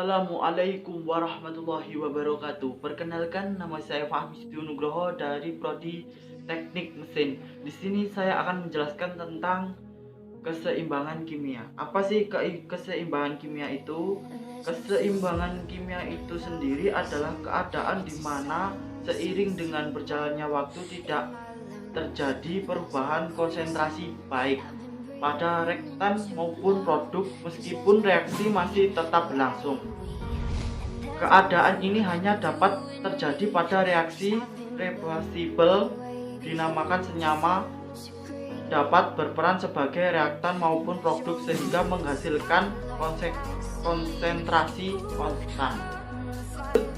Assalamualaikum warahmatullahi wabarakatuh. Perkenalkan, nama saya Fahmi Nugroho dari Prodi Teknik Mesin. Di sini saya akan menjelaskan tentang keseimbangan kimia. Apa sih keseimbangan kimia itu? Keseimbangan kimia itu sendiri adalah keadaan di mana seiring dengan berjalannya waktu tidak terjadi perubahan konsentrasi baik pada reaktan maupun produk meskipun reaksi masih tetap berlangsung. Keadaan ini hanya dapat terjadi pada reaksi reversibel, dinamakan senyama, dapat berperan sebagai reaktan maupun produk sehingga menghasilkan konsentrasi konstan.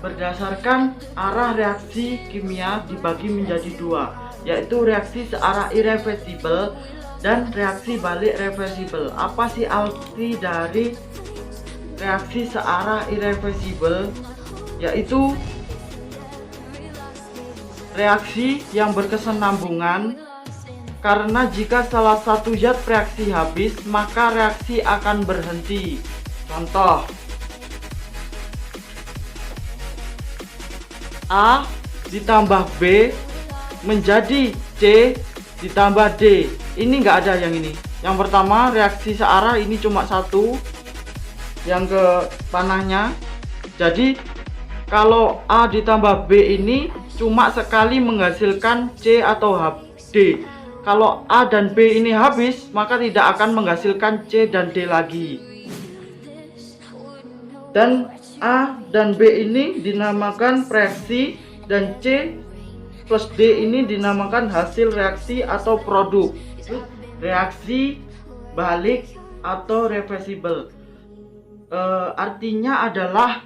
Berdasarkan arah reaksi kimia dibagi menjadi dua, yaitu reaksi searah irreversibel dan reaksi balik reversibel. Apa sih arti dari reaksi searah irreversibel? Yaitu reaksi yang berkesinambungan, karena jika salah satu zat reaksi habis, maka reaksi akan berhenti. Contoh, A ditambah B menjadi C ditambah D. Ini enggak ada yang ini. Yang pertama, reaksi searah ini cuma satu, yang ke panahnya. Jadi kalau A ditambah B ini cuma sekali menghasilkan C atau D. Kalau A dan B ini habis, maka tidak akan menghasilkan C dan D lagi. Dan A dan B ini dinamakan reaksi, dan C plus D ini dinamakan hasil reaksi atau produk. Reaksi balik atau reversibel artinya adalah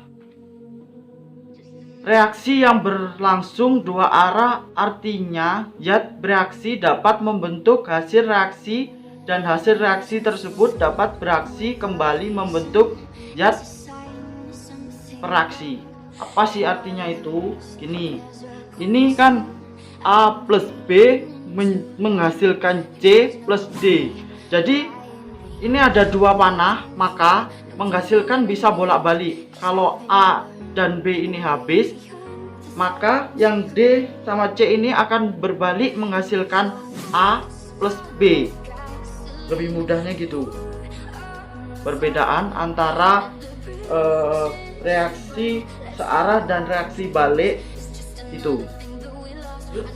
reaksi yang berlangsung dua arah. Artinya zat bereaksi dapat membentuk hasil reaksi, dan hasil reaksi tersebut dapat bereaksi kembali membentuk zat pereaksi. Apa sih artinya itu? Gini, ini kan A plus B menghasilkan C plus D. Jadi ini ada dua panah, maka menghasilkan bisa bolak-balik. Kalau A dan B ini habis, maka yang D sama C ini akan berbalik menghasilkan A plus B. Lebih mudahnya gitu. Perbedaan antara reaksi searah dan reaksi balik itu.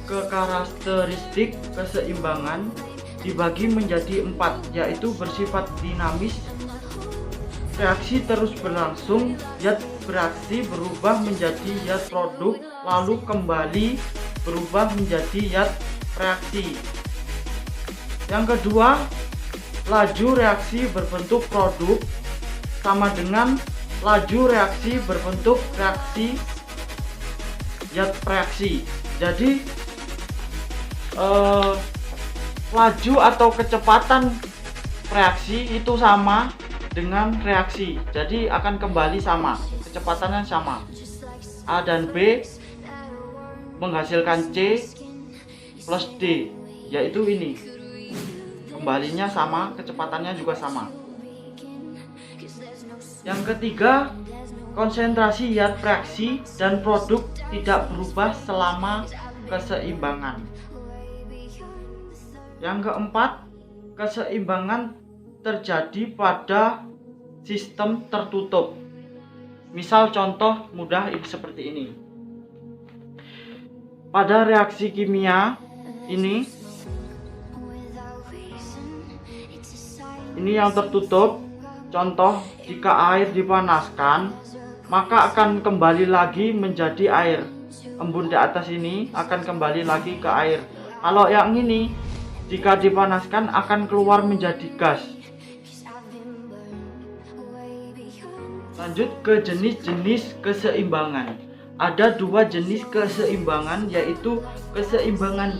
Ke karakteristik keseimbangan dibagi menjadi 4, yaitu bersifat dinamis, reaksi terus berlangsung, zat bereaksi berubah menjadi zat produk, lalu kembali berubah menjadi zat reaksi. Yang kedua, laju reaksi berbentuk produk sama dengan laju reaksi berbentuk reaksi zat reaksi. Jadi laju atau kecepatan reaksi itu sama dengan reaksi, jadi akan kembali sama, kecepatannya sama. A dan B menghasilkan C plus D, yaitu ini, kembalinya sama, kecepatannya juga sama. Yang ketiga, konsentrasi zat reaksi dan produk tidak berubah selama keseimbangan. Yang keempat, keseimbangan terjadi pada sistem tertutup. Misal contoh mudah seperti ini. Pada reaksi kimia ini yang tertutup. Contoh, jika air dipanaskan, maka akan kembali lagi menjadi air. Embun di atas ini akan kembali lagi ke air. Kalau yang ini, jika dipanaskan akan keluar menjadi gas. Lanjut ke jenis-jenis keseimbangan. Ada dua jenis keseimbangan, yaitu keseimbangan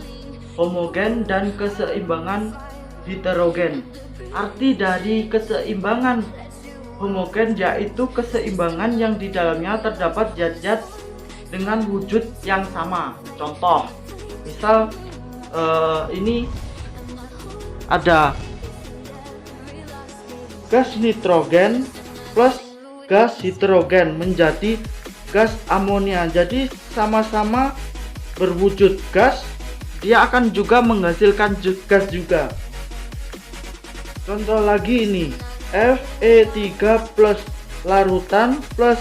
homogen dan keseimbangan heterogen. Arti dari keseimbangan homogen yaitu keseimbangan yang di dalamnya terdapat zat-zat dengan wujud yang sama. Contoh, misal ini ada gas nitrogen plus gas hidrogen menjadi gas amonia. Jadi sama-sama berwujud gas, dia akan juga menghasilkan gas juga. Contoh lagi ini, Fe3 plus larutan plus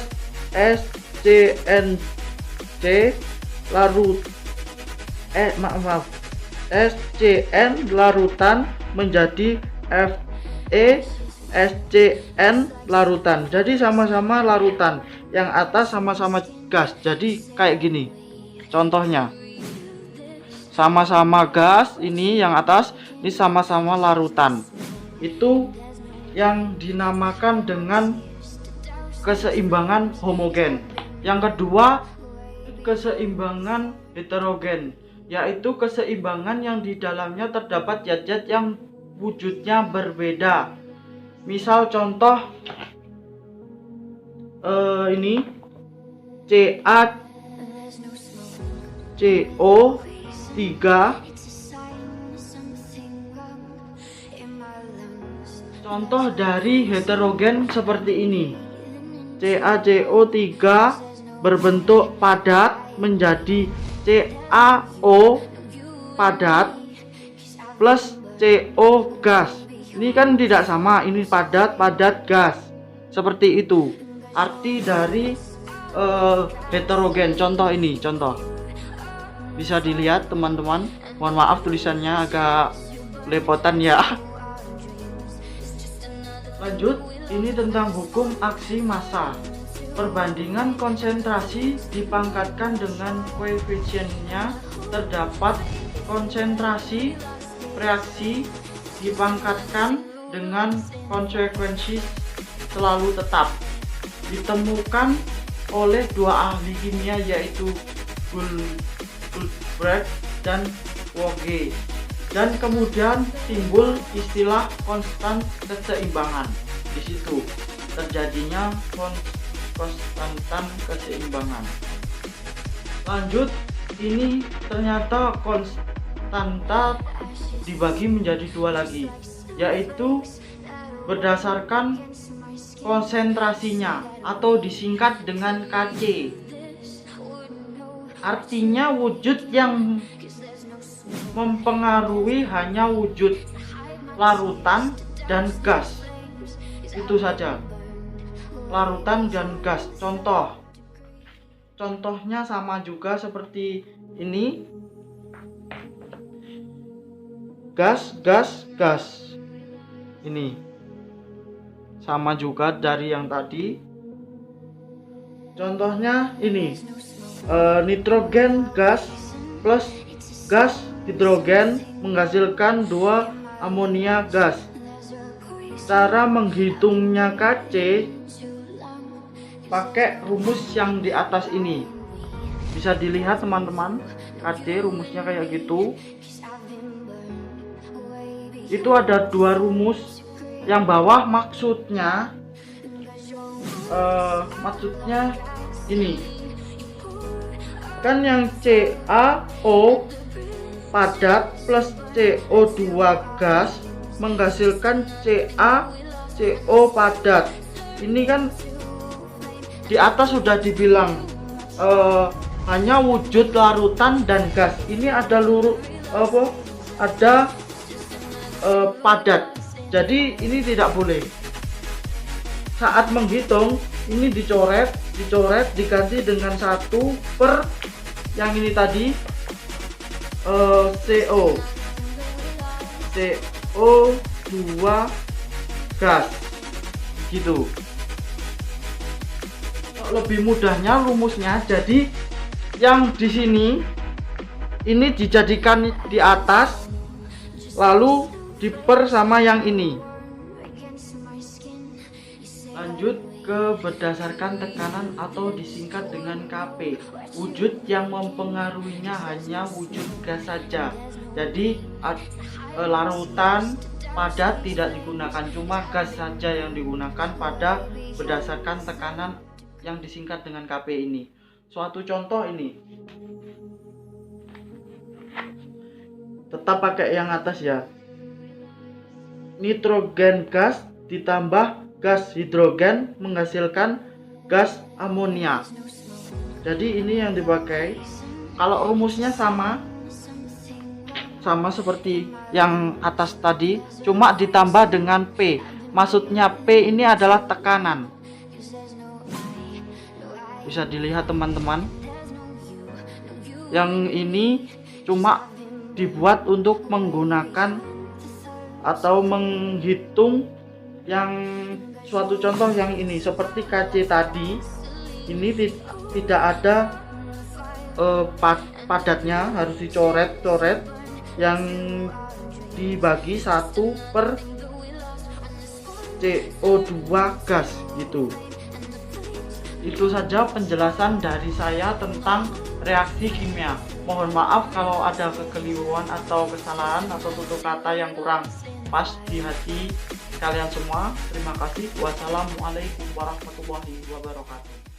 SCNC larut SCN larutan menjadi FeSCN larutan. Jadi sama-sama larutan, yang atas sama-sama gas. Jadi kayak gini contohnya, sama-sama gas, ini yang atas, ini sama-sama larutan. Itu yang dinamakan dengan keseimbangan homogen. Yang kedua, keseimbangan heterogen, yaitu keseimbangan yang di dalamnya terdapat zat-zat yang wujudnya berbeda. Misal contoh ini CaCO3. Contoh dari heterogen seperti ini, CaCO3 berbentuk padat menjadi CaO padat plus CO gas. Ini kan tidak sama, ini padat gas, seperti itu arti dari heterogen. Contoh ini, contoh bisa dilihat teman-teman, mohon maaf tulisannya agak lepotan ya. Lanjut, ini tentang hukum aksi massa. Perbandingan konsentrasi dipangkatkan dengan koefisiennya. Terdapat konsentrasi reaksi dipangkatkan dengan konsekuensi selalu tetap. Ditemukan oleh dua ahli kimia, yaitu Goldberg dan Voge. Dan kemudian timbul istilah konstan keseimbangan. Di situ terjadinya konstantan keseimbangan. Lanjut, ini ternyata konstanta dibagi menjadi dua lagi, yaitu berdasarkan konsentrasinya atau disingkat dengan Kc. Artinya wujud yang mempengaruhi hanya wujud larutan dan gas. Itu saja, larutan dan gas. Contohnya sama juga seperti ini, gas. Ini sama juga dari yang tadi. Contohnya ini, nitrogen gas plus gas hidrogen menghasilkan 2 amonia gas. Cara menghitungnya Kc pakai rumus yang di atas ini. Bisa dilihat teman-teman, Kc rumusnya kayak gitu. Itu ada 2 rumus. Yang bawah maksudnya ini kan, yang CaO padat plus CO2 gas menghasilkan CaCO padat. Ini kan di atas sudah dibilang hanya wujud larutan dan gas. Ini ada padat. Jadi ini tidak boleh. Saat menghitung ini dicoret diganti dengan 1 per yang ini tadi, CO2 gas gitu. Lebih mudahnya rumusnya, jadi yang di sini ini dijadikan di atas, lalu diper sama yang ini. Lanjut ke berdasarkan tekanan atau disingkat dengan Kp. Wujud yang mempengaruhinya hanya wujud gas saja. Jadi larutan padat tidak digunakan, cuma gas saja yang digunakan pada berdasarkan tekanan yang disingkat dengan Kp ini. Suatu contoh ini, tetap pakai yang atas ya. Nitrogen gas ditambah gas hidrogen menghasilkan gas amonia. Jadi ini yang dipakai. Kalau rumusnya sama seperti yang atas tadi, cuma ditambah dengan P. Maksudnya P ini adalah tekanan. Bisa dilihat teman-teman. Yang ini cuma dibuat untuk menggunakan atau menghitung yang suatu contoh yang ini seperti KC tadi. Ini tidak ada padatnya, harus dicoret-coret, yang dibagi 1/CO2 gas gitu. Itu saja penjelasan dari saya tentang reaksi kimia. Mohon maaf kalau ada kekeliruan atau kesalahan atau tutur kata yang kurang pas di hati kalian semua. Terima kasih. Wassalamualaikum warahmatullahi wabarakatuh.